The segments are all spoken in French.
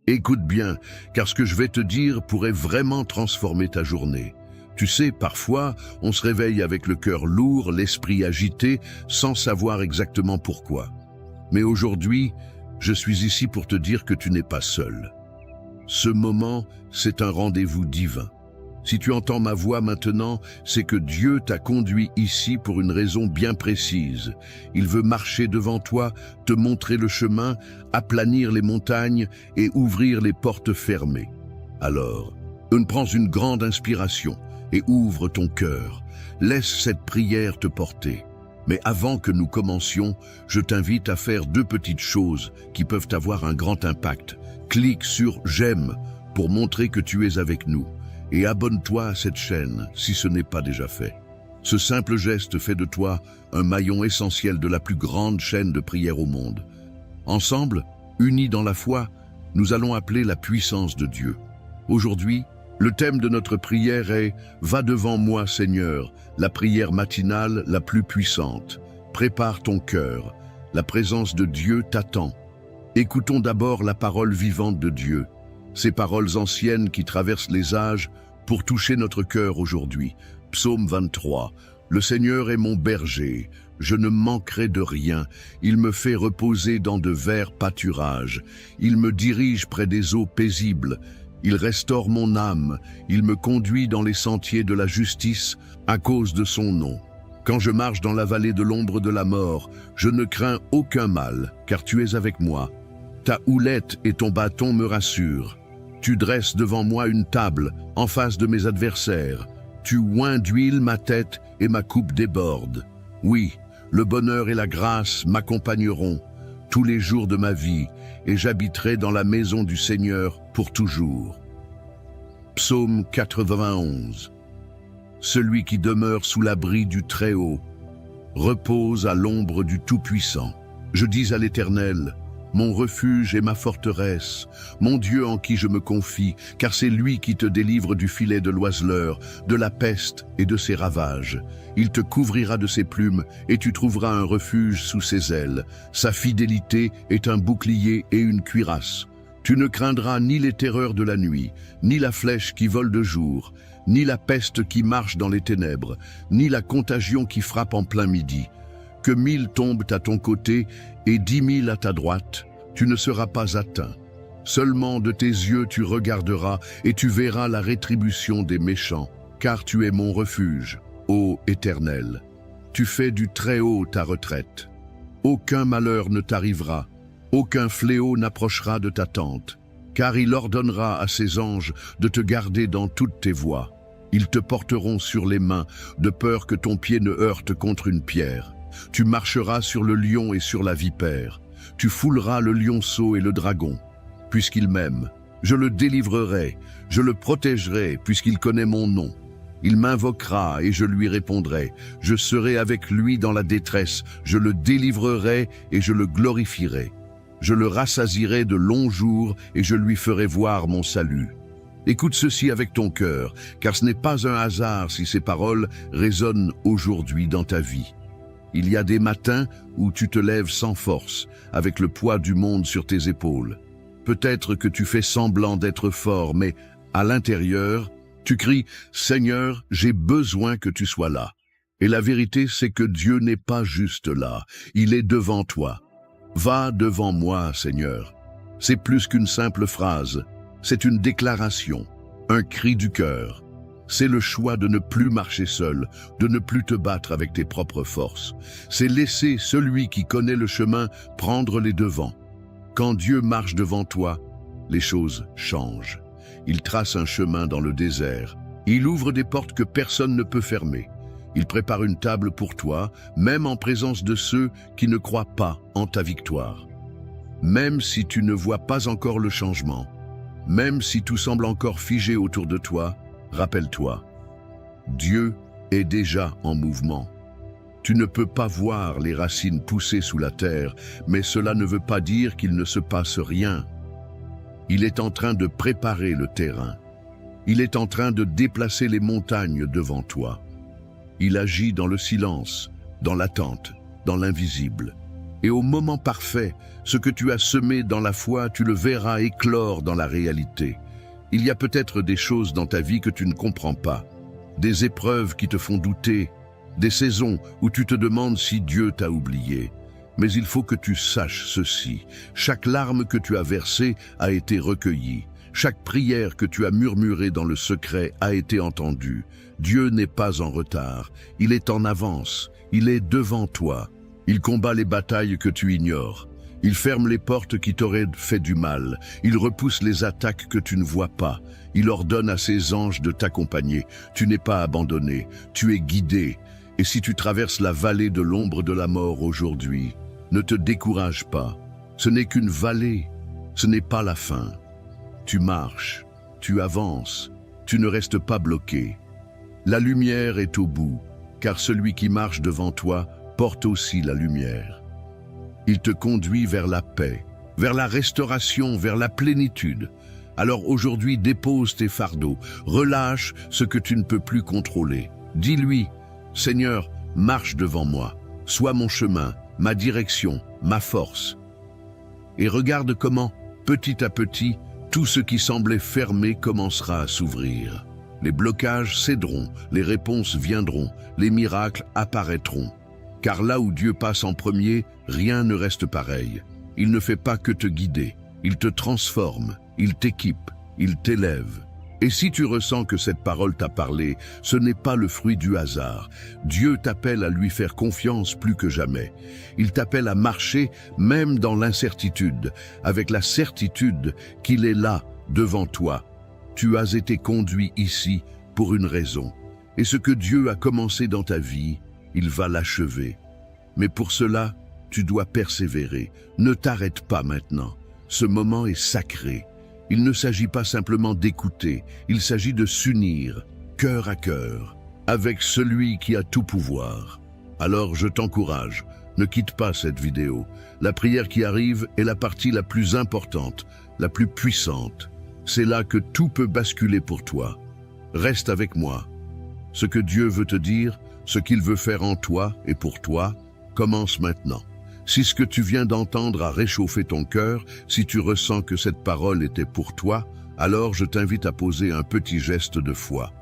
Écoute bien, car ce que je vais te dire pourrait vraiment transformer ta journée. Tu sais, parfois, on se réveille avec le cœur lourd, l'esprit agité, sans savoir exactement pourquoi. Mais aujourd'hui, je suis ici pour te dire que tu n'es pas seul. Ce moment, c'est un rendez-vous divin. Si tu entends ma voix maintenant, c'est que Dieu t'a conduit ici pour une raison bien précise. Il veut marcher devant toi, te montrer le chemin, aplanir les montagnes et ouvrir les portes fermées. Alors, prends une grande inspiration et ouvre ton cœur. Laisse cette prière te porter. Mais avant que nous commencions, je t'invite à faire 2 petites choses qui peuvent avoir un grand impact. Clique sur « J'aime » pour montrer que tu es avec nous. Et abonne-toi à cette chaîne si ce n'est pas déjà fait. Ce simple geste fait de toi un maillon essentiel de la plus grande chaîne de prière au monde. Ensemble, unis dans la foi, nous allons appeler la puissance de Dieu. Aujourd'hui, le thème de notre prière est « Va devant moi, Seigneur », la prière matinale la plus puissante. Prépare ton cœur, la présence de Dieu t'attend. Écoutons d'abord la parole vivante de Dieu. Ces paroles anciennes qui traversent les âges pour toucher notre cœur aujourd'hui. Psaume 23. Le Seigneur est mon berger, je ne manquerai de rien. Il me fait reposer dans de verts pâturages. Il me dirige près des eaux paisibles. Il restaure mon âme. Il me conduit dans les sentiers de la justice à cause de son nom. Quand je marche dans la vallée de l'ombre de la mort, je ne crains aucun mal, car tu es avec moi. Ta houlette et ton bâton me rassurent. Tu dresses devant moi une table, en face de mes adversaires. Tu oins d'huile ma tête et ma coupe déborde. Oui, le bonheur et la grâce m'accompagneront tous les jours de ma vie, et j'habiterai dans la maison du Seigneur pour toujours. Psaume 91. Celui qui demeure sous l'abri du Très-Haut repose à l'ombre du Tout-Puissant. Je dis à l'Éternel, mon refuge et ma forteresse, mon Dieu en qui je me confie, car c'est lui qui te délivre du filet de l'oiseleur, de la peste et de ses ravages. Il te couvrira de ses plumes et tu trouveras un refuge sous ses ailes. Sa fidélité est un bouclier et une cuirasse. Tu ne craindras ni les terreurs de la nuit, ni la flèche qui vole de jour, ni la peste qui marche dans les ténèbres, ni la contagion qui frappe en plein midi. Que 1000 tombent à ton côté et 10 000 à ta droite, tu ne seras pas atteint. Seulement de tes yeux tu regarderas et tu verras la rétribution des méchants, car tu es mon refuge, ô Éternel. Tu fais du Très-Haut ta retraite. Aucun malheur ne t'arrivera, aucun fléau n'approchera de ta tente, car il ordonnera à ses anges de te garder dans toutes tes voies. Ils te porteront sur les mains, de peur que ton pied ne heurte contre une pierre. Tu marcheras sur le lion et sur la vipère. Tu fouleras le lionceau et le dragon. Puisqu'il m'aime, je le délivrerai, je le protégerai, puisqu'il connaît mon nom. Il m'invoquera et je lui répondrai. Je serai avec lui dans la détresse, je le délivrerai et je le glorifierai. Je le rassasierai de longs jours et je lui ferai voir mon salut. Écoute ceci avec ton cœur, car ce n'est pas un hasard si ces paroles résonnent aujourd'hui dans ta vie. Il y a des matins où tu te lèves sans force, avec le poids du monde sur tes épaules. Peut-être que tu fais semblant d'être fort, mais à l'intérieur, tu cries « Seigneur, j'ai besoin que tu sois là ». Et la vérité, c'est que Dieu n'est pas juste là, il est devant toi. Va devant moi, Seigneur. C'est plus qu'une simple phrase, c'est une déclaration, un cri du cœur. C'est le choix de ne plus marcher seul, de ne plus te battre avec tes propres forces. C'est laisser celui qui connaît le chemin prendre les devants. Quand Dieu marche devant toi, les choses changent. Il trace un chemin dans le désert. Il ouvre des portes que personne ne peut fermer. Il prépare une table pour toi, même en présence de ceux qui ne croient pas en ta victoire. Même si tu ne vois pas encore le changement, même si tout semble encore figé autour de toi, rappelle-toi, Dieu est déjà en mouvement. Tu ne peux pas voir les racines pousser sous la terre, mais cela ne veut pas dire qu'il ne se passe rien. Il est en train de préparer le terrain. Il est en train de déplacer les montagnes devant toi. Il agit dans le silence, dans l'attente, dans l'invisible. Et au moment parfait, ce que tu as semé dans la foi, tu le verras éclore dans la réalité. Il y a peut-être des choses dans ta vie que tu ne comprends pas, des épreuves qui te font douter, des saisons où tu te demandes si Dieu t'a oublié. Mais il faut que tu saches ceci, chaque larme que tu as versée a été recueillie. Chaque prière que tu as murmurée dans le secret a été entendue. Dieu n'est pas en retard, il est en avance, il est devant toi. Il combat les batailles que tu ignores. Il ferme les portes qui t'auraient fait du mal. Il repousse les attaques que tu ne vois pas. Il ordonne à ses anges de t'accompagner. Tu n'es pas abandonné, tu es guidé. Et si tu traverses la vallée de l'ombre de la mort aujourd'hui, ne te décourage pas. Ce n'est qu'une vallée, ce n'est pas la fin. Tu marches, tu avances, tu ne restes pas bloqué. La lumière est au bout, car celui qui marche devant toi porte aussi la lumière. Il te conduit vers la paix, vers la restauration, vers la plénitude. Alors aujourd'hui, dépose tes fardeaux, relâche ce que tu ne peux plus contrôler. Dis-lui, Seigneur, marche devant moi, sois mon chemin, ma direction, ma force. Et regarde comment, petit à petit, tout ce qui semblait fermé commencera à s'ouvrir. Les blocages céderont, les réponses viendront, les miracles apparaîtront. Car là où Dieu passe en premier, rien ne reste pareil. Il ne fait pas que te guider, il te transforme, il t'équipe, il t'élève. Et si tu ressens que cette parole t'a parlé, ce n'est pas le fruit du hasard. Dieu t'appelle à lui faire confiance plus que jamais. Il t'appelle à marcher même dans l'incertitude, avec la certitude qu'il est là, devant toi. Tu as été conduit ici pour une raison. Et ce que Dieu a commencé dans ta vie, il va l'achever. Mais pour cela, tu dois persévérer. Ne t'arrête pas maintenant. Ce moment est sacré. Il ne s'agit pas simplement d'écouter, il s'agit de s'unir, cœur à cœur, avec celui qui a tout pouvoir. Alors je t'encourage, ne quitte pas cette vidéo. La prière qui arrive est la partie la plus importante, la plus puissante. C'est là que tout peut basculer pour toi. Reste avec moi. Ce que Dieu veut te dire, ce qu'il veut faire en toi et pour toi, commence maintenant. Si ce que tu viens d'entendre a réchauffé ton cœur, si tu ressens que cette parole était pour toi, alors je t'invite à poser un petit geste de foi.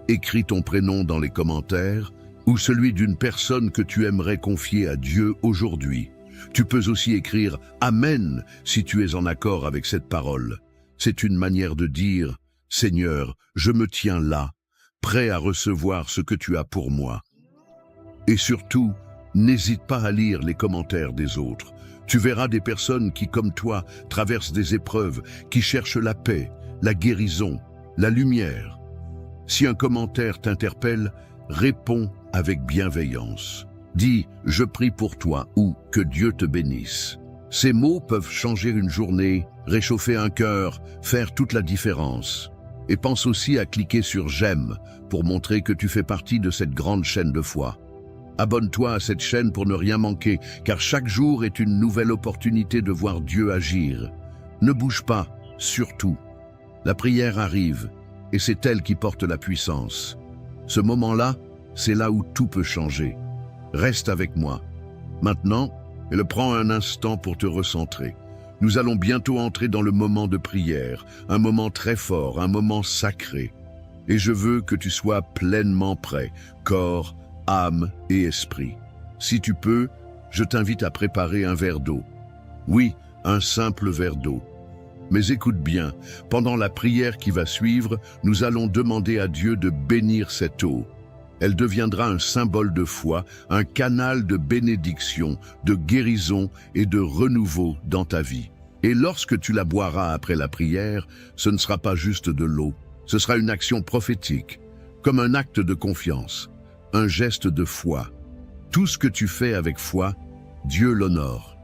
Écris ton prénom dans les commentaires ou celui d'une personne que tu aimerais confier à Dieu aujourd'hui. Tu peux aussi écrire « Amen » si tu es en accord avec cette parole. C'est une manière de dire « Seigneur, je me tiens là, prêt à recevoir ce que tu as pour moi. » Et surtout, n'hésite pas à lire les commentaires des autres. Tu verras des personnes qui, comme toi, traversent des épreuves, qui cherchent la paix, la guérison, la lumière. Si un commentaire t'interpelle, réponds avec bienveillance. Dis « Je prie pour toi » ou « Que Dieu te bénisse ». Ces mots peuvent changer une journée, réchauffer un cœur, faire toute la différence. Et pense aussi à cliquer sur « J'aime » pour montrer que tu fais partie de cette grande chaîne de foi. Abonne-toi à cette chaîne pour ne rien manquer, car chaque jour est une nouvelle opportunité de voir Dieu agir. Ne bouge pas, surtout. La prière arrive, et c'est elle qui porte la puissance. Ce moment-là, c'est là où tout peut changer. Reste avec moi. Maintenant, prends un instant pour te recentrer. Nous allons bientôt entrer dans le moment de prière, un moment très fort, un moment sacré. Et je veux que tu sois pleinement prêt, corps, âme et esprit. Si tu peux, je t'invite à préparer un verre d'eau. Oui, un simple verre d'eau. Mais écoute bien, pendant la prière qui va suivre, nous allons demander à Dieu de bénir cette eau. Elle deviendra un symbole de foi, un canal de bénédiction, de guérison et de renouveau dans ta vie. Et lorsque tu la boiras après la prière, ce ne sera pas juste de l'eau, ce sera une action prophétique, comme un acte de confiance. Un geste de foi. Tout ce que tu fais avec foi, Dieu l'honore.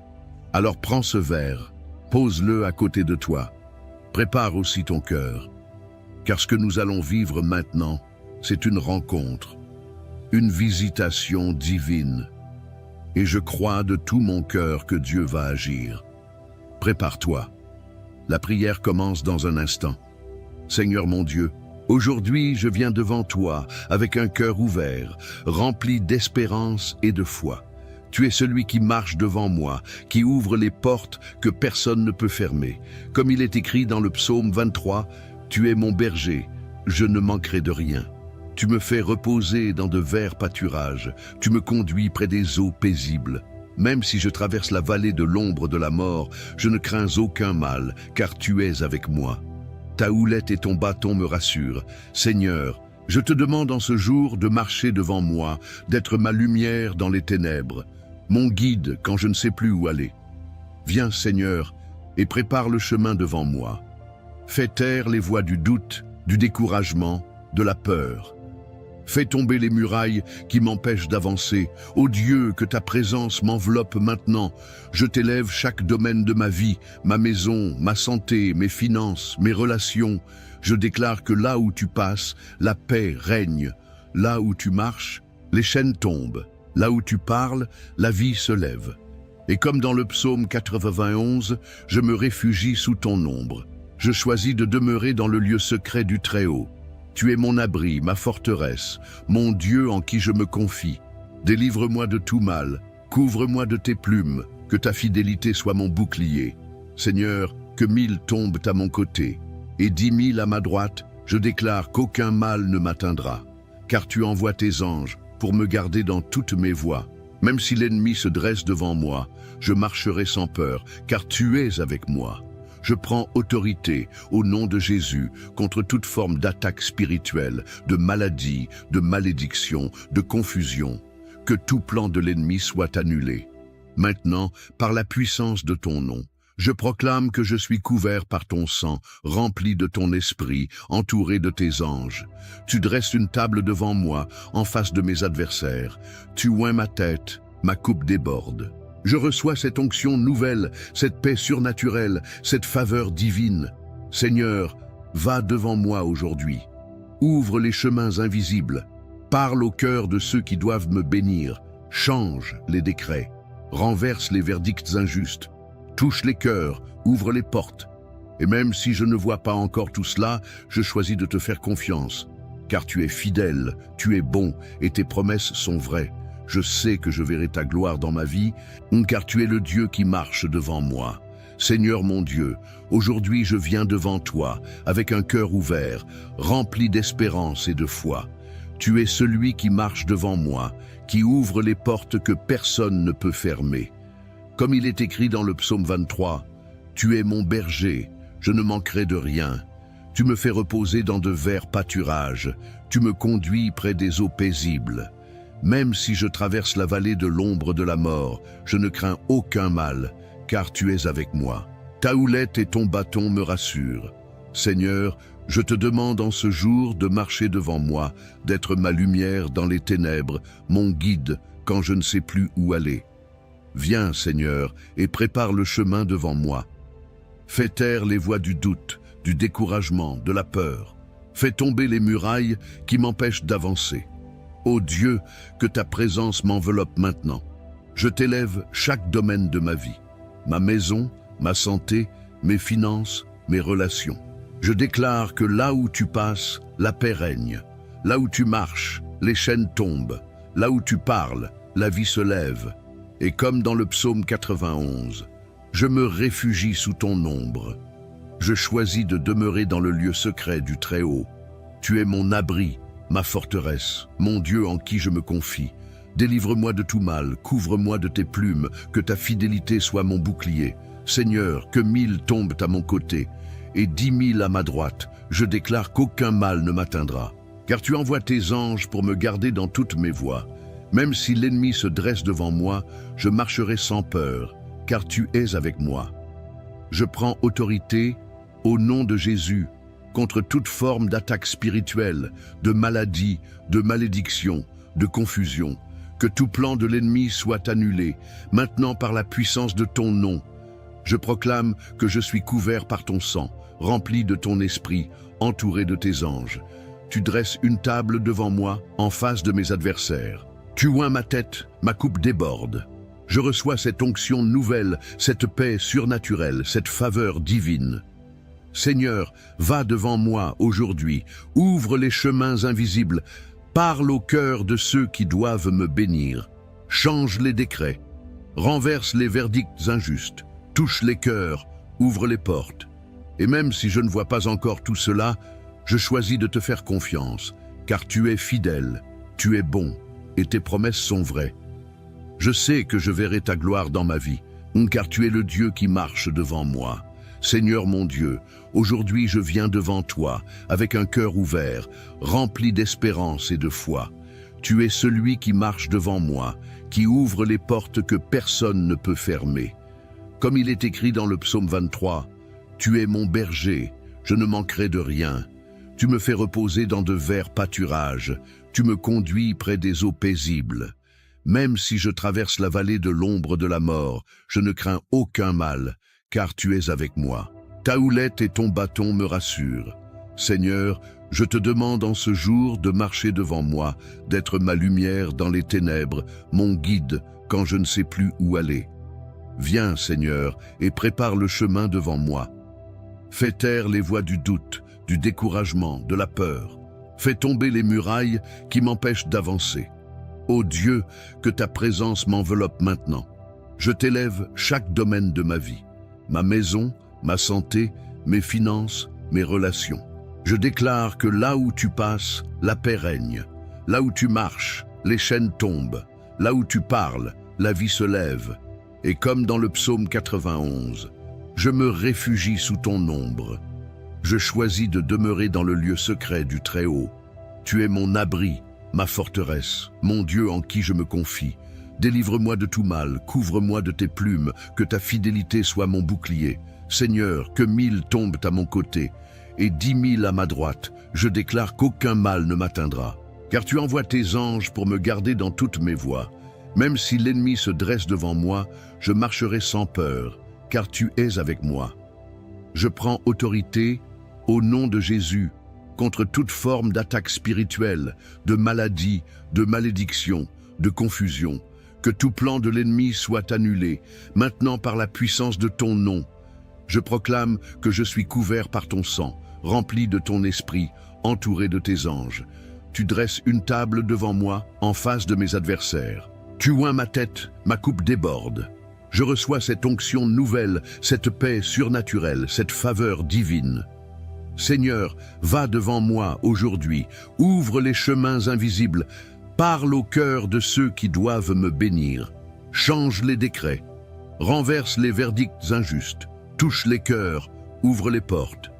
Alors prends ce verre, pose-le à côté de toi. Prépare aussi ton cœur. Car ce que nous allons vivre maintenant, c'est une rencontre, une visitation divine. Et je crois de tout mon cœur que Dieu va agir. Prépare-toi. La prière commence dans un instant. Seigneur mon Dieu, aujourd'hui, je viens devant toi avec un cœur ouvert, rempli d'espérance et de foi. Tu es celui qui marche devant moi, qui ouvre les portes que personne ne peut fermer. Comme il est écrit dans le psaume 23, « Tu es mon berger, je ne manquerai de rien. Tu me fais reposer dans de verts pâturages, tu me conduis près des eaux paisibles. Même si je traverse la vallée de l'ombre de la mort, je ne crains aucun mal, car tu es avec moi. Ta houlette et ton bâton me rassurent. Seigneur, je te demande en ce jour de marcher devant moi, d'être ma lumière dans les ténèbres, mon guide quand je ne sais plus où aller. Viens, Seigneur, et prépare le chemin devant moi. Fais taire les voix du doute, du découragement, de la peur. Fais tomber les murailles qui m'empêchent d'avancer. Ô Dieu, que ta présence m'enveloppe maintenant. Je t'élève chaque domaine de ma vie, ma maison, ma santé, mes finances, mes relations. Je déclare que là où tu passes, la paix règne. Là où tu marches, les chaînes tombent. Là où tu parles, la vie se lève. Et comme dans le psaume 91, je me réfugie sous ton ombre. Je choisis de demeurer dans le lieu secret du Très-Haut. Tu es mon abri, ma forteresse, mon Dieu en qui je me confie. Délivre-moi de tout mal, couvre-moi de tes plumes, que ta fidélité soit mon bouclier. Seigneur, que 1000 tombent à mon côté, et 10 000 à ma droite, je déclare qu'aucun mal ne m'atteindra. Car tu envoies tes anges pour me garder dans toutes mes voies. Même si l'ennemi se dresse devant moi, je marcherai sans peur, car tu es avec moi. Je prends autorité au nom de Jésus contre toute forme d'attaque spirituelle, de maladie, de malédiction, de confusion. Que tout plan de l'ennemi soit annulé. Maintenant, par la puissance de ton nom, je proclame que je suis couvert par ton sang, rempli de ton esprit, entouré de tes anges. Tu dresses une table devant moi, en face de mes adversaires. Tu oins ma tête, ma coupe déborde. Je reçois cette onction nouvelle, cette paix surnaturelle, cette faveur divine. Seigneur, va devant moi aujourd'hui. Ouvre les chemins invisibles. Parle au cœur de ceux qui doivent me bénir. Change les décrets. Renverse les verdicts injustes. Touche les cœurs, ouvre les portes. Et même si je ne vois pas encore tout cela, je choisis de te faire confiance. Car tu es fidèle, tu es bon, et tes promesses sont vraies. Je sais que je verrai ta gloire dans ma vie, car tu es le Dieu qui marche devant moi. Seigneur mon Dieu, aujourd'hui je viens devant toi, avec un cœur ouvert, rempli d'espérance et de foi. Tu es celui qui marche devant moi, qui ouvre les portes que personne ne peut fermer. Comme il est écrit dans le psaume 23, « Tu es mon berger, je ne manquerai de rien. Tu me fais reposer dans de verts pâturages, tu me conduis près des eaux paisibles. Même si je traverse la vallée de l'ombre de la mort, je ne crains aucun mal, car tu es avec moi. Ta houlette et ton bâton me rassurent. Seigneur, je te demande en ce jour de marcher devant moi, d'être ma lumière dans les ténèbres, mon guide quand je ne sais plus où aller. Viens, Seigneur, et prépare le chemin devant moi. Fais taire les voix du doute, du découragement, de la peur. Fais tomber les murailles qui m'empêchent d'avancer. Ô Dieu, que ta présence m'enveloppe maintenant. Je t'élève chaque domaine de ma vie, ma maison, ma santé, mes finances, mes relations. Je déclare que là où tu passes, la paix règne. Là où tu marches, les chaînes tombent. Là où tu parles, la vie se lève. Et comme dans le psaume 91, je me réfugie sous ton ombre. Je choisis de demeurer dans le lieu secret du Très-Haut. Tu es mon abri, ma forteresse, mon Dieu en qui je me confie. Délivre-moi de tout mal, couvre-moi de tes plumes, que ta fidélité soit mon bouclier. Seigneur, que 1000 tombent à mon côté, et 10 000 à ma droite, je déclare qu'aucun mal ne m'atteindra. Car tu envoies tes anges pour me garder dans toutes mes voies. Même si l'ennemi se dresse devant moi, je marcherai sans peur, car tu es avec moi. Je prends autorité, au nom de Jésus, contre toute forme d'attaque spirituelle, de maladie, de malédiction, de confusion. Que tout plan de l'ennemi soit annulé, maintenant par la puissance de ton nom. Je proclame que je suis couvert par ton sang, rempli de ton esprit, entouré de tes anges. Tu dresses une table devant moi, en face de mes adversaires. Tu oins ma tête, ma coupe déborde. Je reçois cette onction nouvelle, cette paix surnaturelle, cette faveur divine. Seigneur, va devant moi aujourd'hui, ouvre les chemins invisibles, parle au cœur de ceux qui doivent me bénir. change les décrets, renverse les verdicts injustes, touche les cœurs, ouvre les portes. Et même si je ne vois pas encore tout cela, je choisis de te faire confiance, car tu es fidèle, tu es bon, et tes promesses sont vraies. Je sais que je verrai ta gloire dans ma vie, car tu es le Dieu qui marche devant moi. Seigneur mon Dieu, aujourd'hui je viens devant toi, avec un cœur ouvert, rempli d'espérance et de foi. Tu es celui qui marche devant moi, qui ouvre les portes que personne ne peut fermer. Comme il est écrit dans le psaume 23, « Tu es mon berger, je ne manquerai de rien. Tu me fais reposer dans de verts pâturages, tu me conduis près des eaux paisibles. Même si je traverse la vallée de l'ombre de la mort, je ne crains aucun mal, car tu es avec moi. Ta houlette et ton bâton me rassurent. Seigneur, je te demande en ce jour de marcher devant moi, d'être ma lumière dans les ténèbres, mon guide quand je ne sais plus où aller. Viens, Seigneur, et prépare le chemin devant moi. Fais taire les voix du doute, du découragement, de la peur. Fais tomber les murailles qui m'empêchent d'avancer. Ô Dieu, que ta présence m'enveloppe maintenant. Je t'élève chaque domaine de ma vie, ma maison, ma santé, mes finances, mes relations. Je déclare que là où tu passes, la paix règne. Là où tu marches, les chaînes tombent. Là où tu parles, la vie se lève. Et comme dans le psaume 91, je me réfugie sous ton ombre. Je choisis de demeurer dans le lieu secret du Très-Haut. Tu es mon abri, ma forteresse, mon Dieu en qui je me confie. Délivre-moi de tout mal, couvre-moi de tes plumes, que ta fidélité soit mon bouclier. Seigneur, que 1000 tombent à mon côté, et 10 000 à ma droite, je déclare qu'aucun mal ne m'atteindra. Car tu envoies tes anges pour me garder dans toutes mes voies. Même si l'ennemi se dresse devant moi, je marcherai sans peur, car tu es avec moi. Je prends autorité, au nom de Jésus, contre toute forme d'attaque spirituelle, de maladie, de malédiction, de confusion. Que tout plan de l'ennemi soit annulé, maintenant par la puissance de ton nom. Je proclame que je suis couvert par ton sang, rempli de ton esprit, entouré de tes anges. Tu dresses une table devant moi, en face de mes adversaires. Tu oins ma tête, ma coupe déborde. Je reçois cette onction nouvelle, cette paix surnaturelle, cette faveur divine. Seigneur, va devant moi aujourd'hui, ouvre les chemins invisibles, parle au cœur de ceux qui doivent me bénir. Change les décrets, renverse les verdicts injustes, touche les cœurs, ouvre les portes.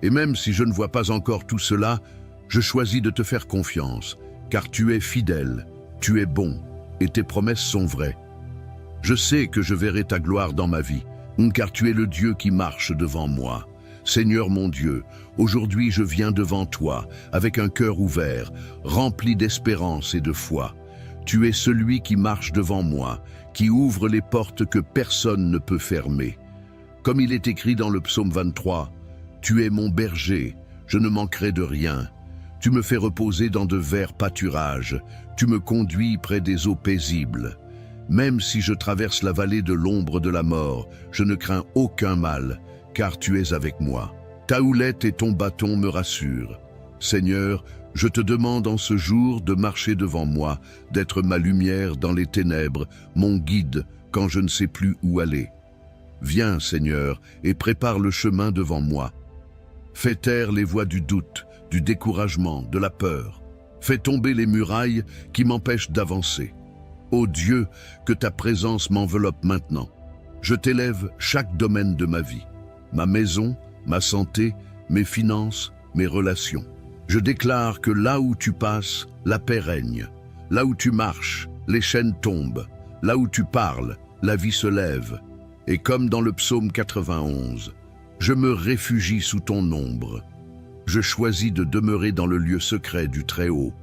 Et même si je ne vois pas encore tout cela, je choisis de te faire confiance, car tu es fidèle, tu es bon, et tes promesses sont vraies. Je sais que je verrai ta gloire dans ma vie, car tu es le Dieu qui marche devant moi. Seigneur mon Dieu, aujourd'hui je viens devant toi, avec un cœur ouvert, rempli d'espérance et de foi. Tu es celui qui marche devant moi, qui ouvre les portes que personne ne peut fermer. Comme il est écrit dans le psaume 23, « Tu es mon berger, je ne manquerai de rien. Tu me fais reposer dans de verts pâturages, tu me conduis près des eaux paisibles. Même si je traverse la vallée de l'ombre de la mort, je ne crains aucun mal, car tu es avec moi. Ta houlette et ton bâton me rassurent. Seigneur, je te demande en ce jour de marcher devant moi, d'être ma lumière dans les ténèbres, mon guide quand je ne sais plus où aller. Viens, Seigneur, et prépare le chemin devant moi. Fais taire les voix du doute, du découragement, de la peur. Fais tomber les murailles qui m'empêchent d'avancer. Ô Dieu, que ta présence m'enveloppe maintenant. Je t'élève chaque domaine de ma vie, ma maison, ma santé, mes finances, mes relations. Je déclare que là où tu passes, la paix règne. Là où tu marches, les chaînes tombent. Là où tu parles, la vie se lève. Et comme dans le psaume 91, je me réfugie sous ton ombre. Je choisis de demeurer dans le lieu secret du Très-Haut.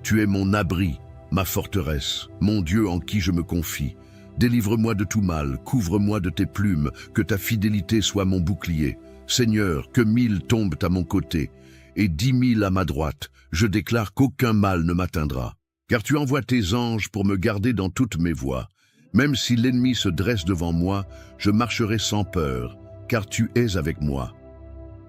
Tu es mon abri, ma forteresse, mon Dieu en qui je me confie. Délivre-moi de tout mal, couvre-moi de tes plumes, que ta fidélité soit mon bouclier. Seigneur, que 1000 tombent à mon côté, et 10 000 à ma droite, je déclare qu'aucun mal ne m'atteindra. Car tu envoies tes anges pour me garder dans toutes mes voies. Même si l'ennemi se dresse devant moi, je marcherai sans peur, car tu es avec moi.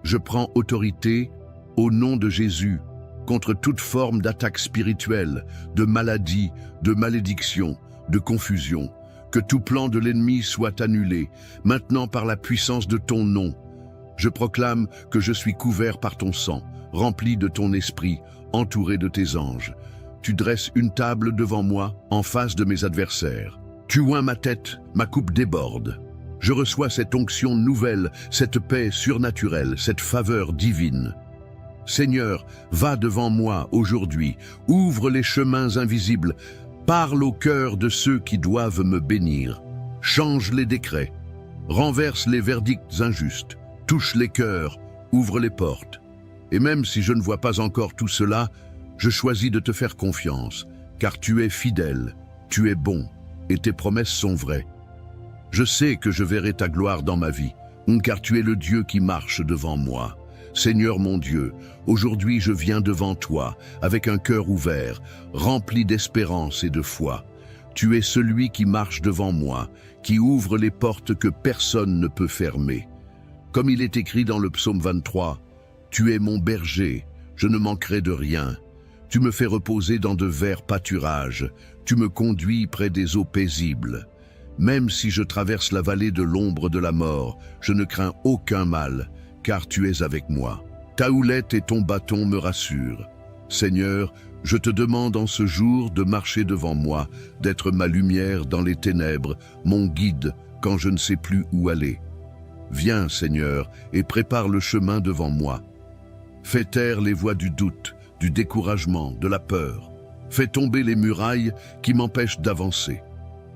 Je prends autorité, au nom de Jésus, contre toute forme d'attaque spirituelle, de maladie, de malédiction, de confusion. Que tout plan de l'ennemi soit annulé, maintenant par la puissance de ton nom. Je proclame que je suis couvert par ton sang, rempli de ton esprit, entouré de tes anges. Tu dresses une table devant moi, en face de mes adversaires. Tu oins ma tête, ma coupe déborde. Je reçois cette onction nouvelle, cette paix surnaturelle, cette faveur divine. Seigneur, va devant moi aujourd'hui, ouvre les chemins invisibles, parle au cœur de ceux qui doivent me bénir. Change les décrets, renverse les verdicts injustes, touche les cœurs, ouvre les portes. Et même si je ne vois pas encore tout cela, je choisis de te faire confiance, car tu es fidèle, tu es bon, et tes promesses sont vraies. Je sais que je verrai ta gloire dans ma vie, car tu es le Dieu qui marche devant moi. Seigneur mon Dieu, aujourd'hui je viens devant toi, avec un cœur ouvert, rempli d'espérance et de foi. Tu es celui qui marche devant moi, qui ouvre les portes que personne ne peut fermer. Comme il est écrit dans le psaume 23, « Tu es mon berger, je ne manquerai de rien. Tu me fais reposer dans de verts pâturages, tu me conduis près des eaux paisibles. Même si je traverse la vallée de l'ombre de la mort, je ne crains aucun mal, car tu es avec moi. Ta houlette et ton bâton me rassurent. Seigneur, je te demande en ce jour de marcher devant moi, d'être ma lumière dans les ténèbres, mon guide quand je ne sais plus où aller. Viens, Seigneur, et prépare le chemin devant moi. Fais taire les voix du doute, du découragement, de la peur. Fais tomber les murailles qui m'empêchent d'avancer.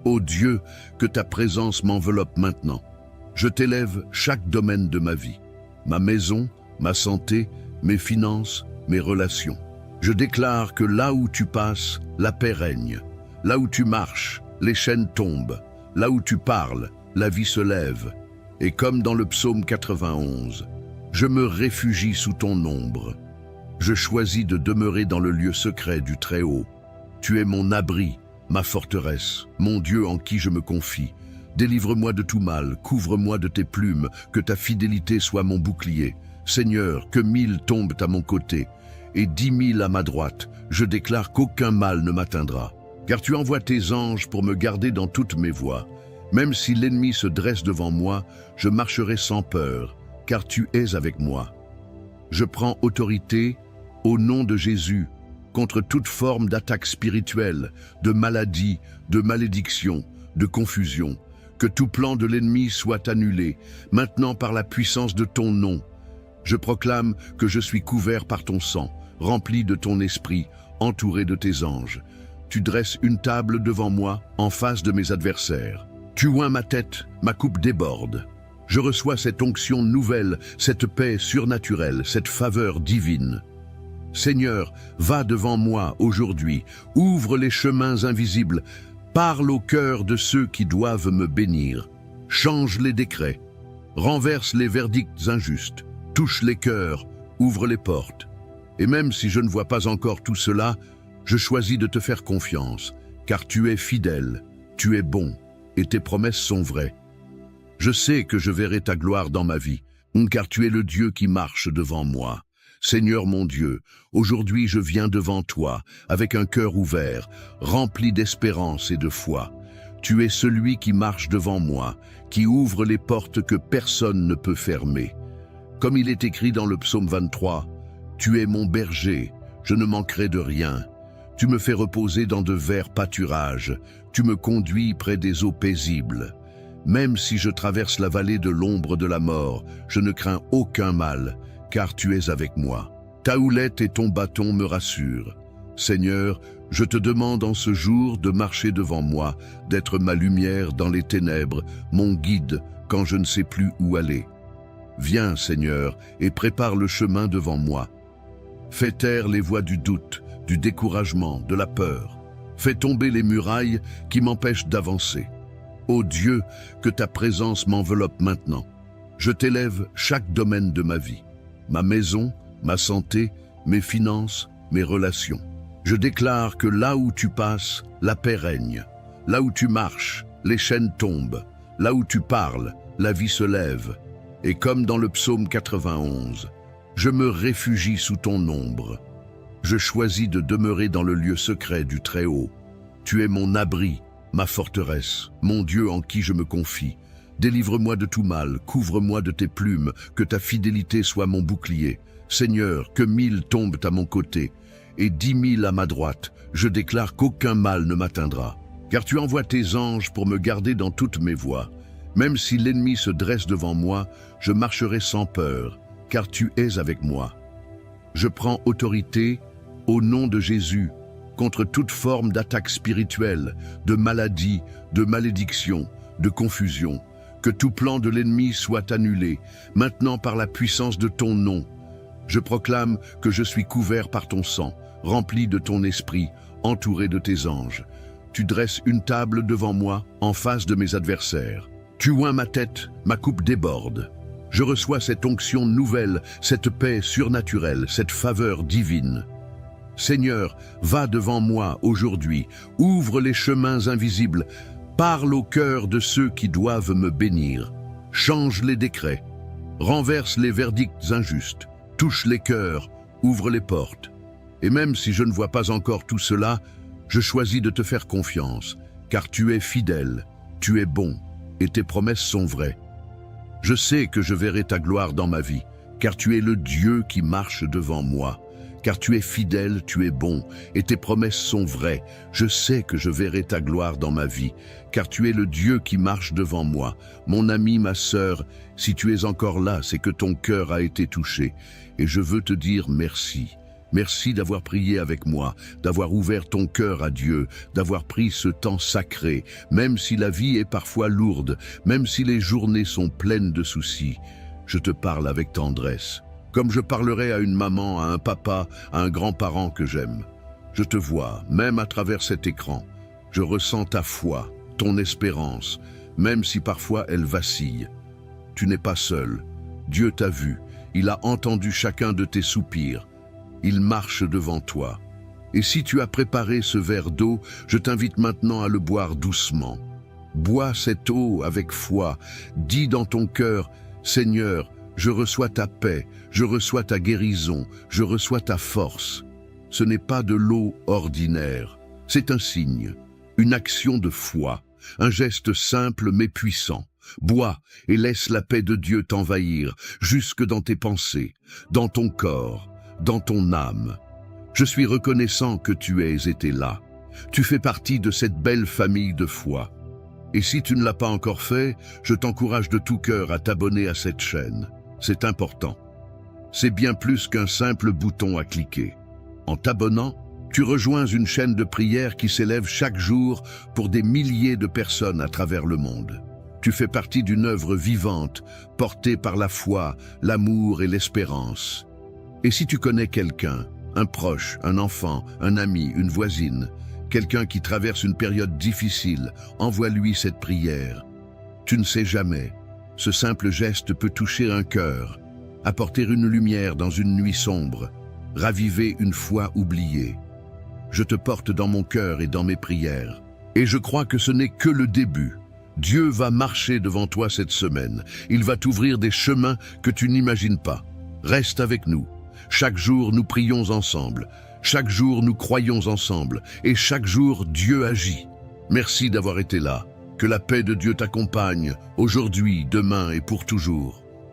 Ô Dieu, que ta présence m'enveloppe maintenant. Je t'élève chaque domaine de ma vie. Ma maison, ma santé, mes finances, mes relations. Je déclare que là où tu passes, la paix règne. Là où tu marches, les chaînes tombent. Là où tu parles, la vie se lève. Et comme dans le psaume 91, je me réfugie sous ton ombre. Je choisis de demeurer dans le lieu secret du Très-Haut. Tu es mon abri, ma forteresse, mon Dieu en qui je me confie. Délivre-moi de tout mal, couvre-moi de tes plumes, que ta fidélité soit mon bouclier. Seigneur, que 1000 tombent à mon côté, et 10 000 à ma droite, je déclare qu'aucun mal ne m'atteindra. Car tu envoies tes anges pour me garder dans toutes mes voies. Même si l'ennemi se dresse devant moi, je marcherai sans peur, car tu es avec moi. Je prends autorité, au nom de Jésus, contre toute forme d'attaque spirituelle, de maladie, de malédiction, de confusion. Que tout plan de l'ennemi soit annulé, maintenant par la puissance de ton nom. Je proclame que je suis couvert par ton sang, rempli de ton esprit, entouré de tes anges. Tu dresses une table devant moi, en face de mes adversaires. Tu oins ma tête, ma coupe déborde. Je reçois cette onction nouvelle, cette paix surnaturelle, cette faveur divine. Seigneur, va devant moi aujourd'hui, ouvre les chemins invisibles, parle au cœur de ceux qui doivent me bénir. Change les décrets, renverse les verdicts injustes, touche les cœurs, ouvre les portes. Et même si je ne vois pas encore tout cela, je choisis de te faire confiance, car tu es fidèle, tu es bon, et tes promesses sont vraies. Je sais que je verrai ta gloire dans ma vie, car tu es le Dieu qui marche devant moi. Seigneur mon Dieu, aujourd'hui je viens devant toi, avec un cœur ouvert, rempli d'espérance et de foi. Tu es celui qui marche devant moi, qui ouvre les portes que personne ne peut fermer. Comme il est écrit dans le psaume 23, « Tu es mon berger, je ne manquerai de rien. Tu me fais reposer dans de verts pâturages, tu me conduis près des eaux paisibles. Même si je traverse la vallée de l'ombre de la mort, je ne crains aucun mal, car tu es avec moi. Ta houlette et ton bâton me rassurent. Seigneur, je te demande en ce jour de marcher devant moi, d'être ma lumière dans les ténèbres, mon guide quand je ne sais plus où aller. Viens, Seigneur, et prépare le chemin devant moi. Fais taire les voix du doute, du découragement, de la peur. Fais tomber les murailles qui m'empêchent d'avancer. Ô Dieu, que ta présence m'enveloppe maintenant. Je t'élève chaque domaine de ma vie. Ma maison, ma santé, mes finances, mes relations. Je déclare que là où tu passes, la paix règne. Là où tu marches, les chaînes tombent. Là où tu parles, la vie se lève. Et comme dans le psaume 91, je me réfugie sous ton ombre. Je choisis de demeurer dans le lieu secret du Très-Haut. Tu es mon abri, ma forteresse, mon Dieu en qui je me confie. Délivre-moi de tout mal, couvre-moi de tes plumes, que ta fidélité soit mon bouclier. Seigneur, que 1000 tombent à mon côté, et 10 000 à ma droite, je déclare qu'aucun mal ne m'atteindra. Car tu envoies tes anges pour me garder dans toutes mes voies. Même si l'ennemi se dresse devant moi, je marcherai sans peur, car tu es avec moi. Je prends autorité, au nom de Jésus, contre toute forme d'attaque spirituelle, de maladie, de malédiction, de confusion. Que tout plan de l'ennemi soit annulé, maintenant par la puissance de ton nom. Je proclame que je suis couvert par ton sang, rempli de ton esprit, entouré de tes anges. Tu dresses une table devant moi, en face de mes adversaires. Tu oins ma tête, ma coupe déborde. Je reçois cette onction nouvelle, cette paix surnaturelle, cette faveur divine. Seigneur, va devant moi aujourd'hui, ouvre les chemins invisibles, parle au cœur de ceux qui doivent me bénir, change les décrets, renverse les verdicts injustes, touche les cœurs, ouvre les portes. Et même si je ne vois pas encore tout cela, je choisis de te faire confiance, car tu es fidèle, tu es bon, et tes promesses sont vraies. Je sais que je verrai ta gloire dans ma vie, car tu es le Dieu qui marche devant moi. Car tu es fidèle, tu es bon, et tes promesses sont vraies. Je sais que je verrai ta gloire dans ma vie, car tu es le Dieu qui marche devant moi. Mon ami, ma sœur, si tu es encore là, c'est que ton cœur a été touché. Et je veux te dire merci. Merci d'avoir prié avec moi, d'avoir ouvert ton cœur à Dieu, d'avoir pris ce temps sacré, même si la vie est parfois lourde, même si les journées sont pleines de soucis. Je te parle avec tendresse, comme je parlerais à une maman, à un papa, à un grand-parent que j'aime. Je te vois, même à travers cet écran. Je ressens ta foi, ton espérance, même si parfois elle vacille. Tu n'es pas seul. Dieu t'a vu, il a entendu chacun de tes soupirs. Il marche devant toi. Et si tu as préparé ce verre d'eau, je t'invite maintenant à le boire doucement. Bois cette eau avec foi. Dis dans ton cœur, Seigneur, je reçois ta paix, je reçois ta guérison, je reçois ta force. Ce n'est pas de l'eau ordinaire, c'est un signe, une action de foi, un geste simple mais puissant. Bois et laisse la paix de Dieu t'envahir, jusque dans tes pensées, dans ton corps, dans ton âme. Je suis reconnaissant que tu aies été là. Tu fais partie de cette belle famille de foi. Et si tu ne l'as pas encore fait, je t'encourage de tout cœur à t'abonner à cette chaîne. C'est important. C'est bien plus qu'un simple bouton à cliquer. En t'abonnant, tu rejoins une chaîne de prière qui s'élève chaque jour pour des milliers de personnes à travers le monde. Tu fais partie d'une œuvre vivante, portée par la foi, l'amour et l'espérance. Et si tu connais quelqu'un, un proche, un enfant, un ami, une voisine, quelqu'un qui traverse une période difficile, envoie-lui cette prière. Tu ne sais jamais, ce simple geste peut toucher un cœur, apporter une lumière dans une nuit sombre, raviver une foi oubliée. Je te porte dans mon cœur et dans mes prières. Et je crois que ce n'est que le début. Dieu va marcher devant toi cette semaine. Il va t'ouvrir des chemins que tu n'imagines pas. Reste avec nous. Chaque jour, nous prions ensemble. Chaque jour, nous croyons ensemble. Et chaque jour, Dieu agit. Merci d'avoir été là. Que la paix de Dieu t'accompagne, aujourd'hui, demain et pour toujours.